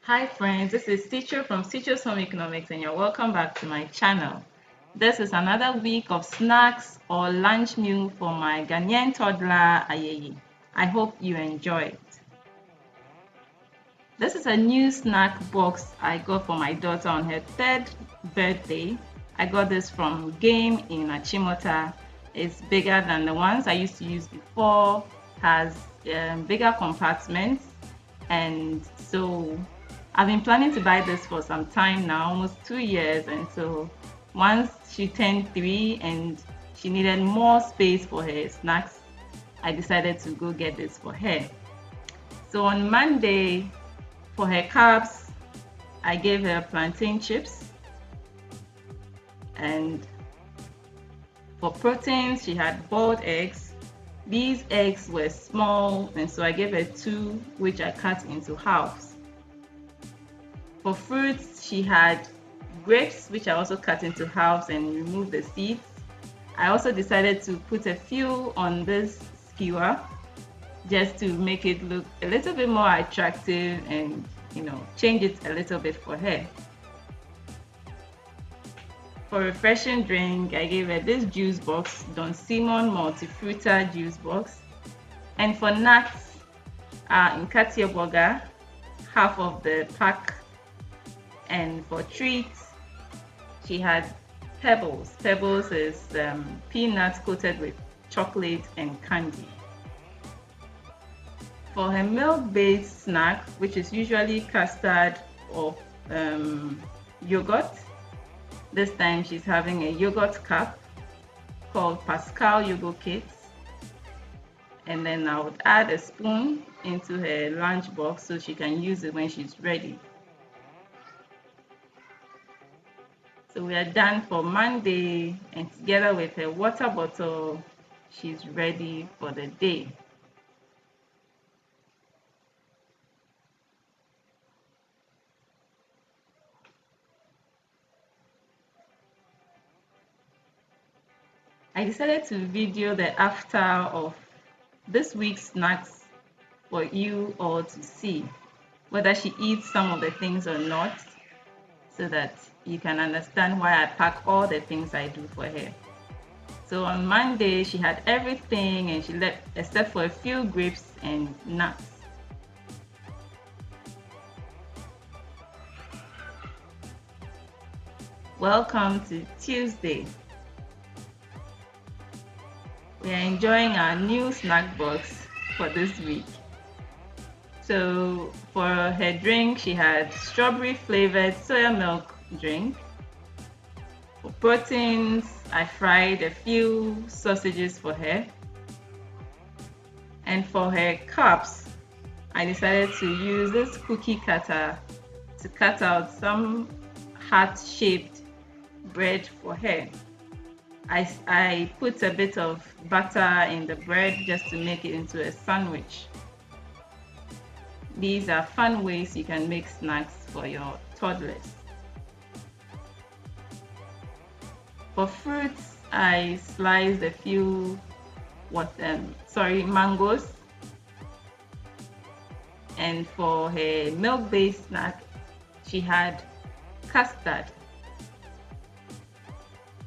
Hi friends, this is Teacher from Teacher's Home Economics and you're welcome back to my channel. This is another week of snacks or lunch meal for my Ghanaian toddler Ayeye. I hope you enjoy it. This is a new snack box I got for my daughter on her 3rd birthday. I got this from Game in Achimota. It's bigger than the ones I used to use before, has bigger compartments, and so I've been planning to buy this for some time now, almost 2 years, and so once she turned 3 and she needed more space for her snacks, I decided to go get this for her. So on Monday, for her carbs, I gave her plantain chips, and for proteins, she had boiled eggs. These eggs were small, and so I gave her 2, which I cut into halves. For fruits, she had grapes, which I also cut into halves and removed the seeds. I also decided to put a few on this skewer just to make it look a little bit more attractive and change it a little bit for her. For refreshing drink, I gave her this juice box, Don Simon Multifruta juice box. And for nuts, in Katia Burger, half of the pack. And for treats, she had Pebbles. Pebbles is peanuts coated with chocolate and candy. For her milk-based snack, which is usually custard or yogurt, this time she's having a yogurt cup called Pascal Yogurt Kits. And then I would add a spoon into her lunch box so she can use it when she's ready. So we are done for Monday, and together with her water bottle, she's ready for the day. I decided to video the after of this week's snacks for you all to see, whether she eats some of the things or not, so that you can understand why I pack all the things I do for her. So on Monday, she had everything and she left except for a few grapes and nuts. Welcome to Tuesday. We are enjoying our new snack box for this week. So for her drink, she had strawberry flavored soya milk drink. For proteins, I fried a few sausages for her. And for her carbs, I decided to use this cookie cutter to cut out some heart-shaped bread for her. I put a bit of butter in the bread just to make it into a sandwich. These are fun ways you can make snacks for your toddlers. For fruits, I sliced a few mangoes. And for her milk-based snack, she had custard.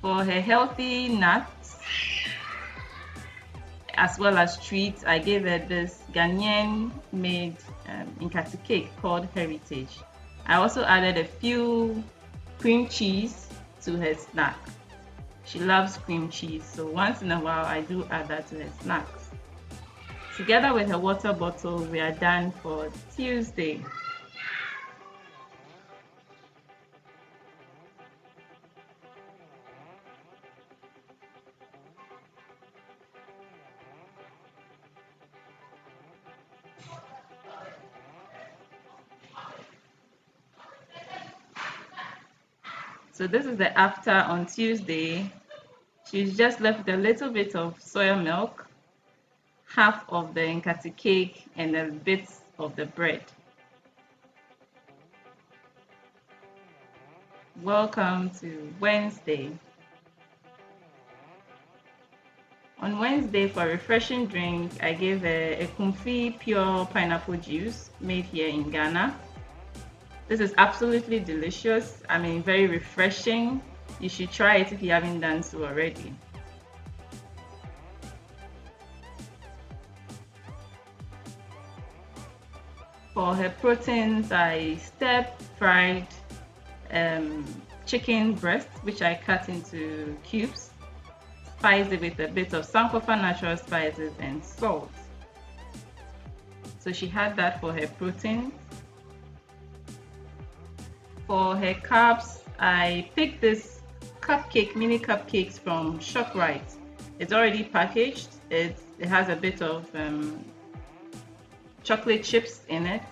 For her healthy nuts, as well as treats, I gave her this Ghanaian made Nkati cake called Heritage. I also added a few cream cheese to her snack. She loves cream cheese, so once in a while I do add that to her snacks. Together with her water bottle, we are done for Tuesday. So this is the after on Tuesday. She's just left with a little bit of soya milk, half of the Nkati cake, and a bit of the bread. Welcome to Wednesday. On Wednesday, for a refreshing drink, I gave a Kumfi pure pineapple juice made here in Ghana. This is absolutely delicious. I mean, very refreshing. You should try it if you haven't done so already. For her proteins, I stir-fried um, chicken breast, which I cut into cubes, spiced it with a bit of sankofa natural spices and salt. So she had that for her protein. For her carbs, I picked this mini cupcakes from ShopRite. It's already packaged. It has a bit of chocolate chips in it.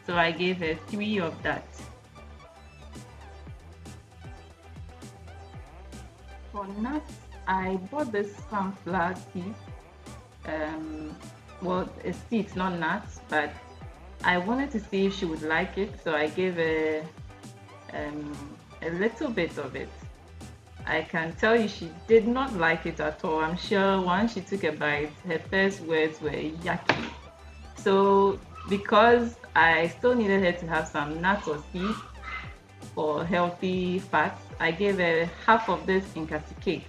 So I gave her 3 of that. For nuts, I bought this sunflower seed. Well, it's seeds, not nuts, but I wanted to see if she would like it, so I gave her a little bit of it. I can tell you she did not like it at all. I'm sure once she took a bite, her first words were yucky. So because I still needed her to have some nuts or seeds for healthy fats, I gave her half of this Nkasi cake,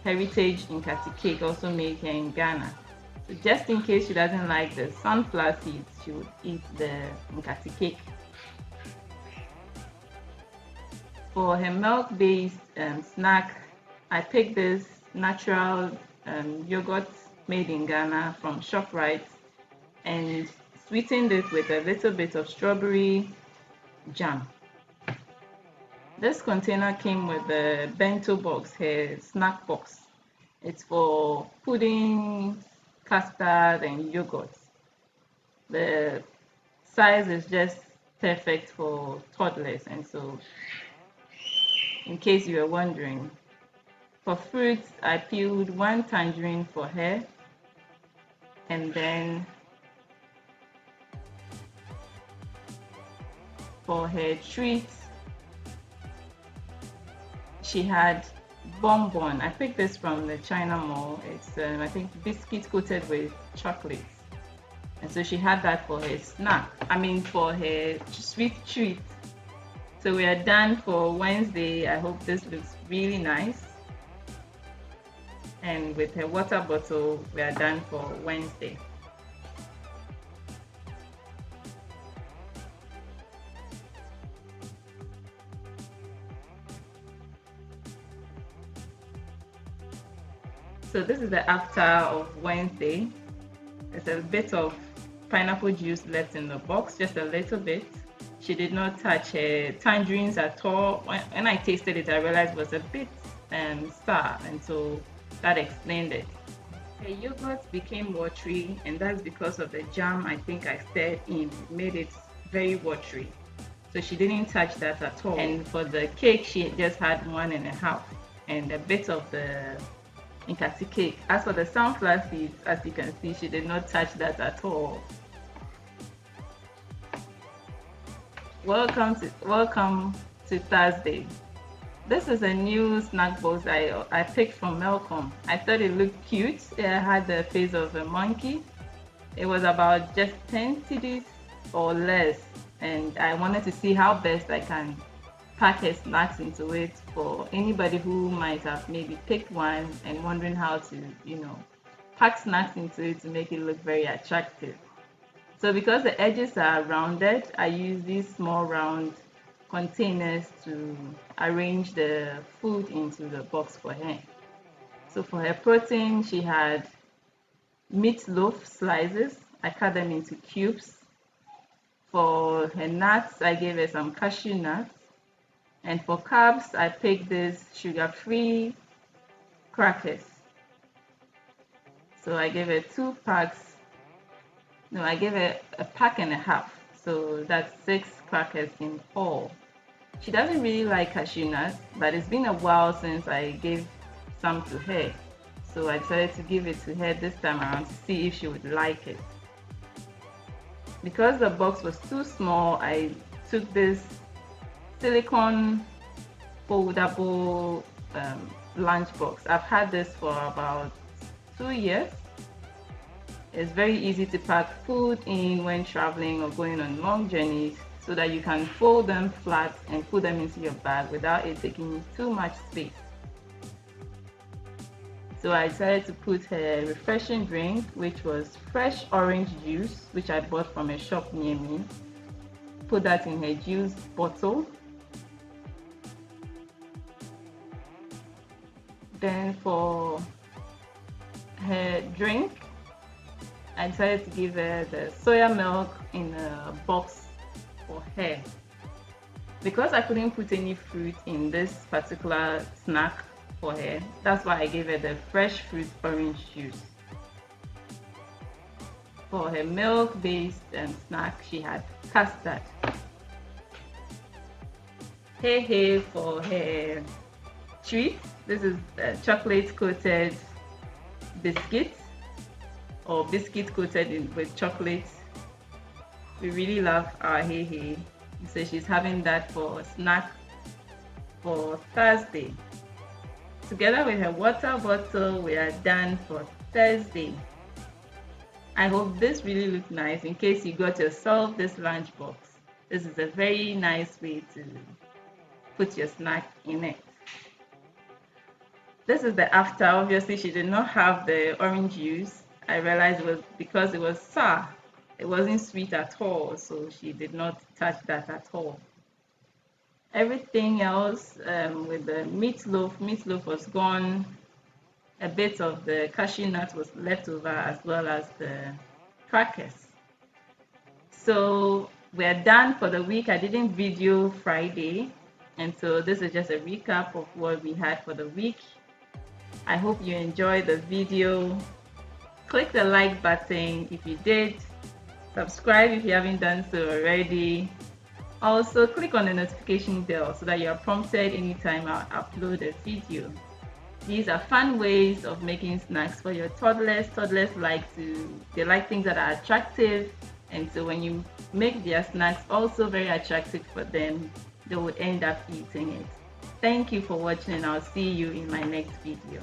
heritage Nkasi cake, also made here in Ghana. So just in case she doesn't like the sunflower seeds, she would eat the Nkasi cake. For her milk-based snack, I picked this natural yogurt made in Ghana from ShopRite and sweetened it with a little bit of strawberry jam. This container came with the bento box, her snack box. It's for pudding, custard, and yogurt. The size is just perfect for toddlers, and so in case you were wondering. For fruits, I peeled 1 tangerine for her, and then for her treats, she had bonbon. I picked this from the China Mall. It's I think biscuit coated with chocolate, and so she had that for her snack. I mean for her sweet treat. So we are done for Wednesday. I hope this looks really nice. And with her water bottle, we are done for Wednesday. So this is the after of Wednesday. There's a bit of pineapple juice left in the box, just a little bit. She did not touch her tangerines at all. When I tasted it, I realized it was a bit sour, and so that explained it. Her yogurt became watery, and that's because of the jam I think I stirred in. It made it very watery. So she didn't touch that at all. And for the cake, she just had 1.5 and a bit of the Nkasi cake. As for the sunflower seeds, as you can see, she did not touch that at all. Welcome to Thursday. This is a new snack box I picked from Melcom. I thought it looked cute. It had the face of a monkey. It was about just 10 cedis or less, and I wanted to see how best I can pack her snacks into it for anybody who might have maybe picked one and wondering how to, pack snacks into it to make it look very attractive. So because the edges are rounded, I use these small round containers to arrange the food into the box for her. So for her protein, she had meatloaf slices. I cut them into cubes. For her nuts, I gave her some cashew nuts. And for carbs, I picked this sugar-free crackers. So I gave her 2 packs. No, I gave her a pack and a half. So that's 6 crackers in all. She doesn't really like cashew nuts, but it's been a while since I gave some to her. So I decided to give it to her this time around to see if she would like it. Because the box was too small, I took this silicone foldable lunch box. I've had this for about 2 years. It's very easy to pack food in when traveling or going on long journeys. so that you can fold them flat and put them into your bag without it taking too much space. So I decided to put her refreshing drink, which was fresh orange juice, which I bought from a shop near me. Put that in her juice bottle. Then for her drink, I decided to give her the soya milk in a box for her. Because I couldn't put any fruit in this particular snack for her, that's why I gave her the fresh fruit orange juice. For her milk-based snack, she had custard. Hey for her treat, this is chocolate-coated biscuit, or biscuit coated with chocolate. We really love our hey. So she's having that for a snack for Thursday. Together with her water bottle, we are done for Thursday. I hope this really looked nice. In case you got yourself this lunchbox, this is a very nice way to put your snack in it. This is the after. Obviously, she did not have the orange juice. I realized it was because it was sour. It wasn't sweet at all, so she did not touch that at all. Everything else with the meatloaf was gone. A bit of the cashew nut was left over, as well as the crackers. So we're done for the week. I didn't video Friday, and so this is just a recap of what we had for the week. I hope you enjoyed the video. Click the like button if you did. Subscribe if you haven't done so already. Also, click on the notification bell so that you are prompted anytime I upload a video. These are fun ways of making snacks for your toddlers. Toddlers they like things that are attractive, and so when you make their snacks also very attractive for them, they would end up eating it. Thank you for watching, and I'll see you in my next video.